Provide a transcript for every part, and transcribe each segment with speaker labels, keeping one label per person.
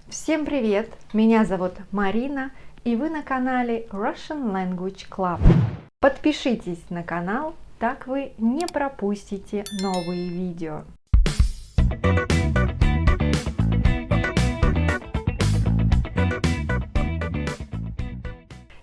Speaker 1: Всем привет! Меня зовут Марина, и вы на канале Russian Language Club. Подпишитесь на канал, так вы не пропустите новые видео.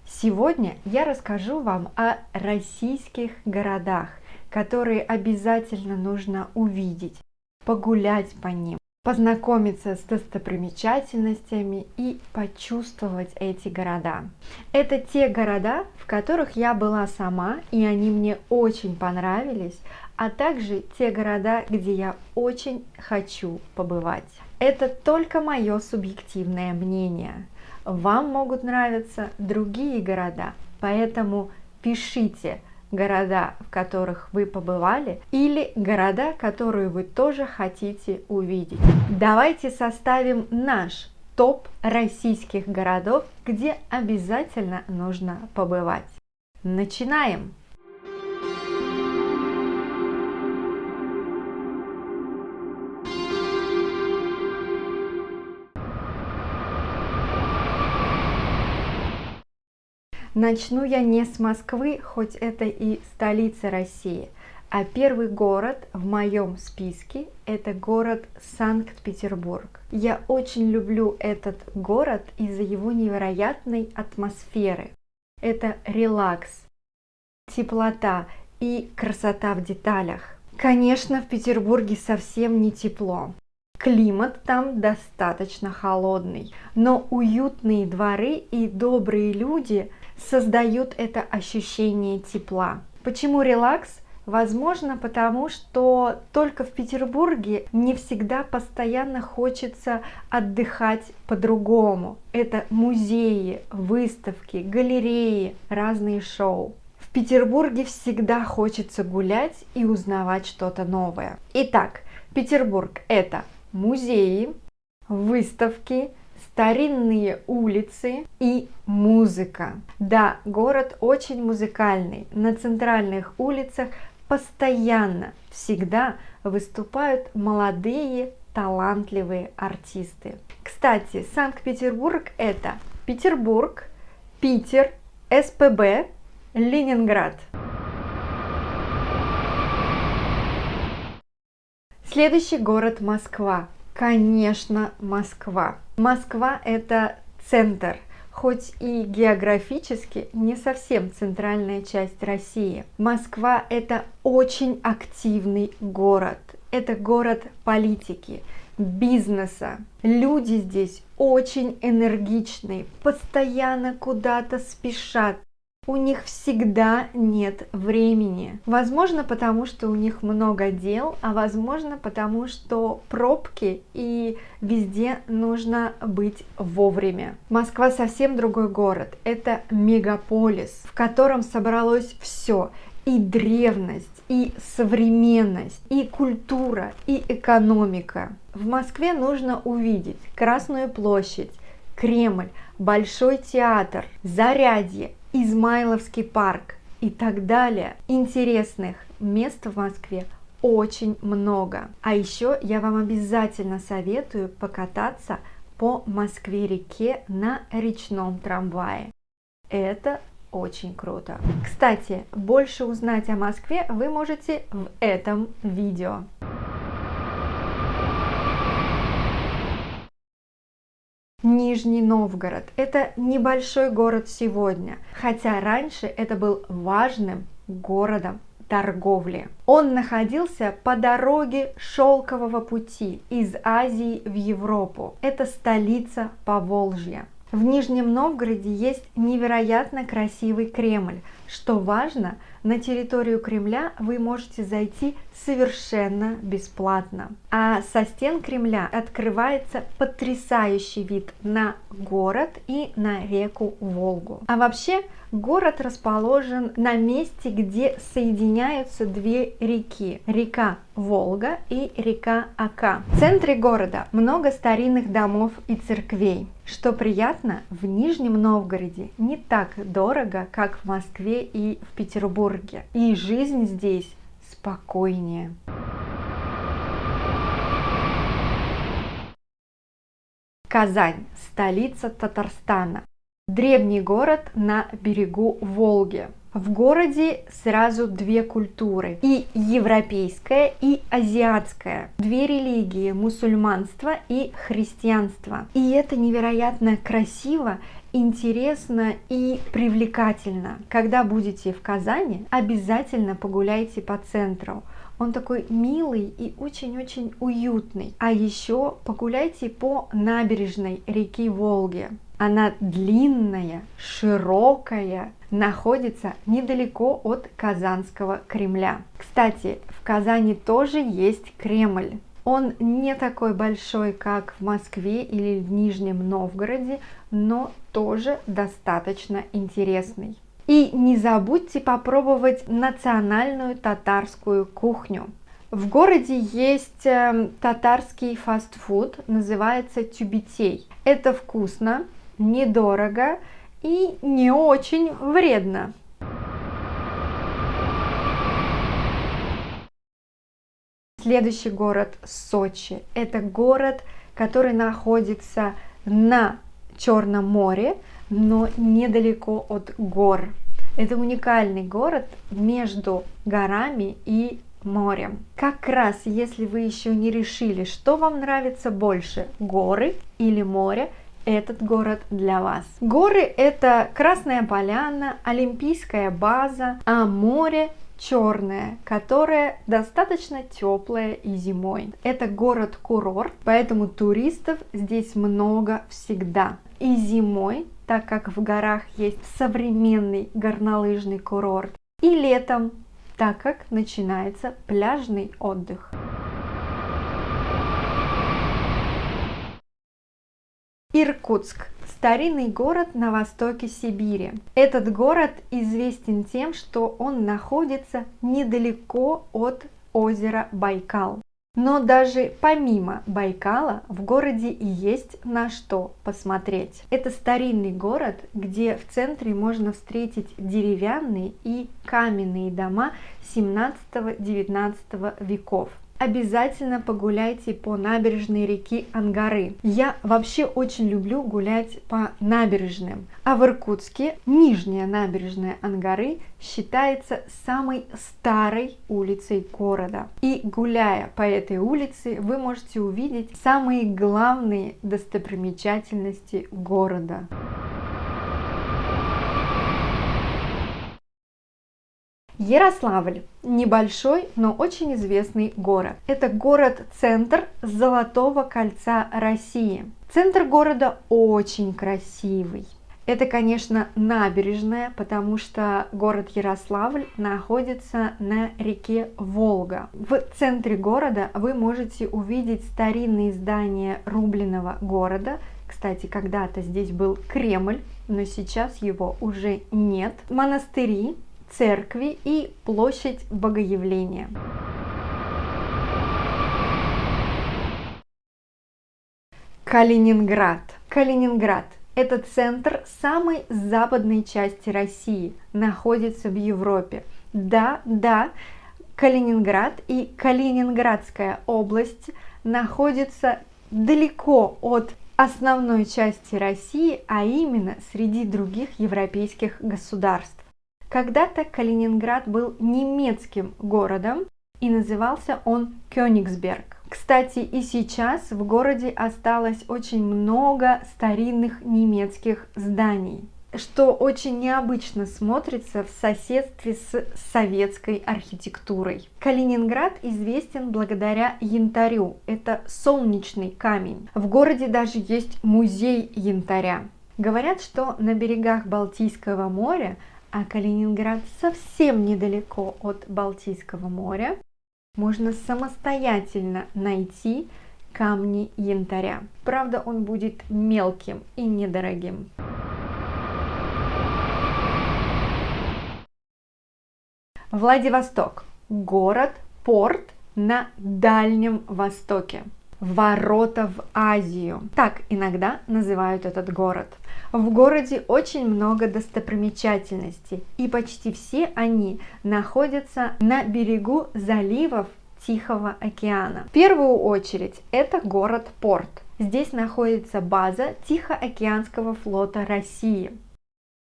Speaker 1: Сегодня я расскажу вам о российских городах, которые обязательно нужно увидеть, погулять по ним, познакомиться с достопримечательностями и почувствовать эти города. Это те города, в которых я была сама, и они мне очень понравились, а также те города, где я очень хочу побывать. Это только мое субъективное мнение. Вам могут нравиться другие города, поэтому пишите города, в которых вы побывали, или города, которые вы тоже хотите увидеть. Давайте составим наш топ российских городов, где обязательно нужно побывать. Начинаем! Начну я не с Москвы, хоть это и столица России, а первый город в моем списке – это город Санкт-Петербург. Я очень люблю этот город из-за его невероятной атмосферы. Это релакс, теплота и красота в деталях. Конечно, в Петербурге совсем не тепло. Климат там достаточно холодный, но уютные дворы и добрые люди создают это ощущение тепла. Почему релакс? Возможно, потому что только в Петербурге не всегда постоянно хочется отдыхать по-другому. Это музеи, выставки, галереи, разные шоу. В Петербурге всегда хочется гулять и узнавать что-то новое. Итак, Петербург – это музеи, выставки, старинные улицы и музыка. Да, город очень музыкальный. На центральных улицах постоянно, всегда выступают молодые, талантливые артисты. Кстати, Санкт-Петербург – это Петербург, Питер, СПБ, Ленинград. Следующий город – Москва. Конечно, Москва. Москва – это центр, хоть и географически не совсем центральная часть России. Москва – это очень активный город. Это город политики, бизнеса. Люди здесь очень энергичные, постоянно куда-то спешат. У них всегда нет времени. Возможно, потому что у них много дел, а возможно, потому что пробки и везде нужно быть вовремя. Москва совсем другой город. Это мегаполис, в котором собралось все. И древность, и современность, и культура, и экономика. В Москве нужно увидеть Красную площадь, Кремль, Большой театр, Зарядье, Измайловский парк и так далее. Интересных мест в Москве очень много. А еще я вам обязательно советую покататься по Москве-реке на речном трамвае. Это очень круто. Кстати, больше узнать о Москве вы можете в этом видео. Нижний Новгород – это небольшой город сегодня, хотя раньше это был важным городом торговли. Он находился по дороге шелкового пути из Азии в Европу. Это столица Поволжья. В Нижнем Новгороде есть невероятно красивый Кремль. Что важно, на территорию Кремля вы можете зайти совершенно бесплатно. А со стен Кремля открывается потрясающий вид на город и на реку Волгу. А вообще город расположен на месте, где соединяются две реки. Река Волга и река Ока. В центре города много старинных домов и церквей. Что приятно, в Нижнем Новгороде не так дорого, как в Москве и в Петербурге. И жизнь здесь спокойнее. Казань, столица Татарстана. Древний город на берегу Волги. В городе сразу две культуры, и европейская, и азиатская. Две религии, мусульманство и христианство. И это невероятно красиво, интересно и привлекательно. Когда будете в Казани, обязательно погуляйте по центру. Он такой милый и очень-очень уютный. А еще погуляйте по набережной реки Волги. Она длинная, широкая, находится недалеко от Казанского Кремля. Кстати, в Казани тоже есть Кремль. Он не такой большой, как в Москве или в Нижнем Новгороде, но тоже достаточно интересный. И не забудьте попробовать национальную татарскую кухню. В городе есть татарский фастфуд, называется тюбетей. Это вкусно, недорого и не очень вредно. Следующий город Сочи. Это город, который находится на Черном море, но недалеко от гор. Это уникальный город между горами и морем. Как раз, если вы еще не решили, что вам нравится больше, горы или море, этот город для вас. Горы — это Красная Поляна, Олимпийская база, а море Черное, которое достаточно теплое и зимой. Это город-курорт, поэтому туристов здесь много всегда. И зимой, так как в горах есть современный горнолыжный курорт, и летом, так как начинается пляжный отдых. Иркутск. Старинный город на востоке Сибири. Этот город известен тем, что он находится недалеко от озера Байкал. Но даже помимо Байкала в городе есть на что посмотреть. Это старинный город, где в центре можно встретить деревянные и каменные дома 17-19 веков. Обязательно погуляйте по набережной реки Ангары. Я вообще очень люблю гулять по набережным. А в Иркутске нижняя набережная Ангары считается самой старой улицей города. И гуляя по этой улице, вы можете увидеть самые главные достопримечательности города. Ярославль – небольшой, но очень известный город. Это город-центр Золотого кольца России. Центр города очень красивый. Это, конечно, набережная, потому что город Ярославль находится на реке Волга. В центре города вы можете увидеть старинные здания рубленого города. Кстати, когда-то здесь был Кремль, но сейчас его уже нет. Монастыри, церкви и площадь Богоявления. Калининград. Калининград – это центр самой западной части России, находится в Европе. Да, Калининград и Калининградская область находятся далеко от основной части России, а именно среди других европейских государств. Когда-то Калининград был немецким городом, и назывался он Кёнигсберг. Кстати, и сейчас в городе осталось очень много старинных немецких зданий, что очень необычно смотрится в соседстве с советской архитектурой. Калининград известен благодаря янтарю, это солнечный камень. В городе даже есть музей янтаря. Говорят, что на берегах Балтийского моря, а Калининград совсем недалеко от Балтийского моря, можно самостоятельно найти камни янтаря. Правда, он будет мелким и недорогим. Владивосток. Город, порт на Дальнем Востоке. Ворота в Азию. Так иногда называют этот город. В городе очень много достопримечательностей, и почти все они находятся на берегу заливов Тихого океана. В первую очередь это город-порт. Здесь находится база Тихоокеанского флота России.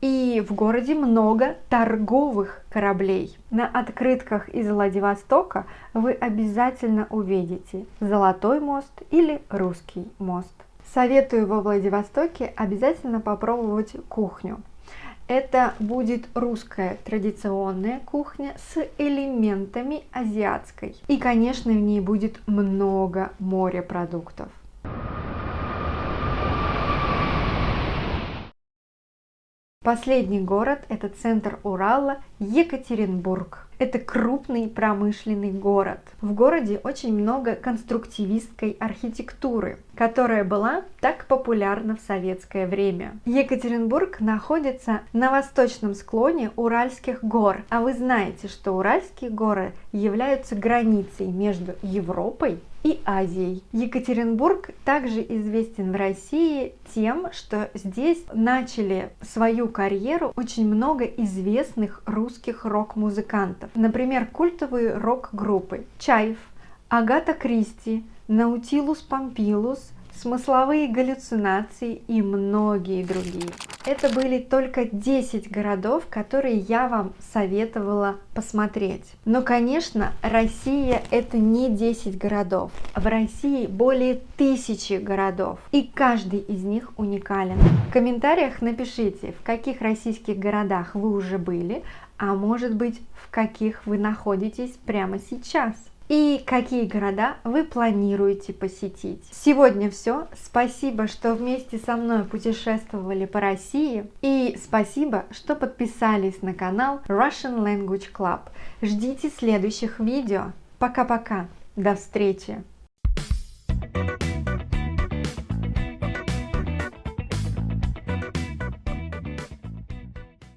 Speaker 1: И в городе много торговых кораблей. На открытках из Владивостока вы обязательно увидите Золотой мост или Русский мост. Советую во Владивостоке обязательно попробовать кухню. Это будет русская традиционная кухня с элементами азиатской. И, конечно, в ней будет много морепродуктов. Последний город – это центр Урала, Екатеринбург. Это крупный промышленный город. В городе очень много конструктивистской архитектуры, которая была так популярна в советское время. Екатеринбург находится на восточном склоне Уральских гор. А вы знаете, что Уральские горы являются границей между Европой и Азией. Екатеринбург также известен в России тем, что здесь начали свою карьеру очень много известных русских рок-музыкантов. Например, культовые рок-группы Чайф, Агата Кристи, Наутилус Помпилиус, Смысловые галлюцинации и многие другие. Это были только 10 городов, которые я вам советовала посмотреть. Но, конечно, Россия это не 10 городов. В России более 1000 городов, и каждый из них уникален. В комментариях напишите, в каких российских городах вы уже были, а может быть, в каких вы находитесь прямо сейчас. И какие города вы планируете посетить. Сегодня все. Спасибо, что вместе со мной путешествовали по России. И спасибо, что подписались на канал Russian Language Club. Ждите следующих видео. Пока-пока. До встречи.